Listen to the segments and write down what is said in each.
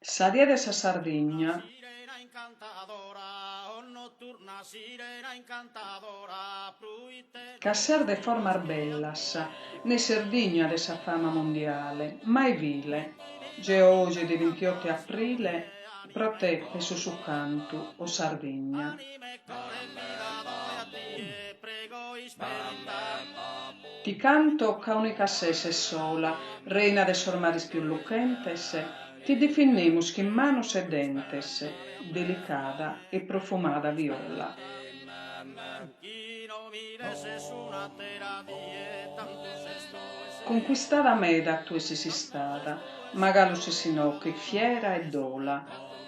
Saria de sa Sardigna, Sirena incantadora, oh notturna sirena incantadora, pruite casser de formar bellas, ne Sardigna de sa fama mondiale, mai vile, ge oggi di 28 aprile, pro te peso su cantu o Sardigna. anime e core vida doy a ti e prego isperita. Ti canto ca unica sese sola, reina de sormaris più lucentes, ti definimos che manos e dentes, delicada e profumada viola. Chi no mires es una tera die, tantos esto Conquistada me da tu essi stada, magalo se sinocchi fiera e dola.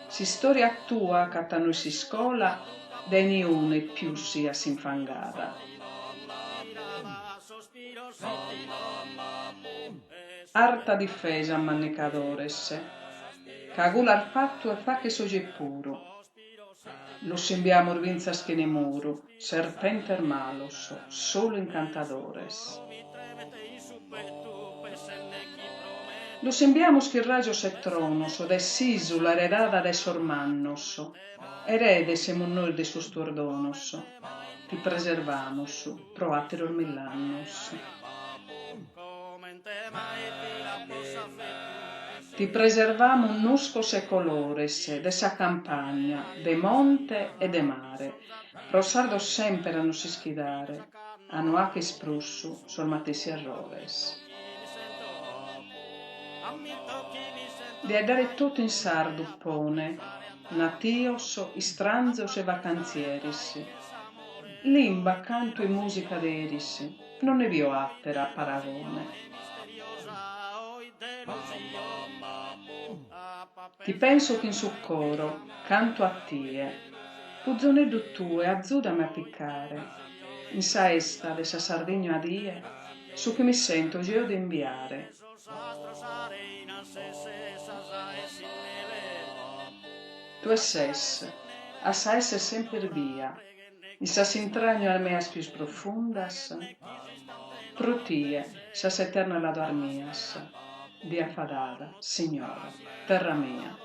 Si storia tua cata noi si scola, de niune più sia s'infangada. sospiros Arta difesa mannicadores, cagular fatto e fa che soge puro. Lo sembiamo vinzas che ne muro, serpenter malos, solo incantadores. Lo sembiamos che rayos e tronos, de sisu la heredada de sormannos, erede semun noi de sus tuordonos, ti preservamos, pro ateros 1000 annos. Ti preservamo nuscos e colores, de sa campagna, de monte e de mare, pro sardo sempre a nos ischidare, a no che sprussu, sol matessi errores. Di dare tutto in sardo pone, natios, istranzos e vacanzieris. Limba, canto e musica deris, non ne vio attera a paragone. Ti penso che in succoro, canto a tie, puzzoneddu tue, azzudami a piccare, in sa esta de sa Sardigna a die, su che mi sento geo di inviare. Tu ses, assa esse sempre via, in sa s'intragno al meas pius profundas, pro tie, sas eterna la dormias, dia fadada, Signora, terra mia.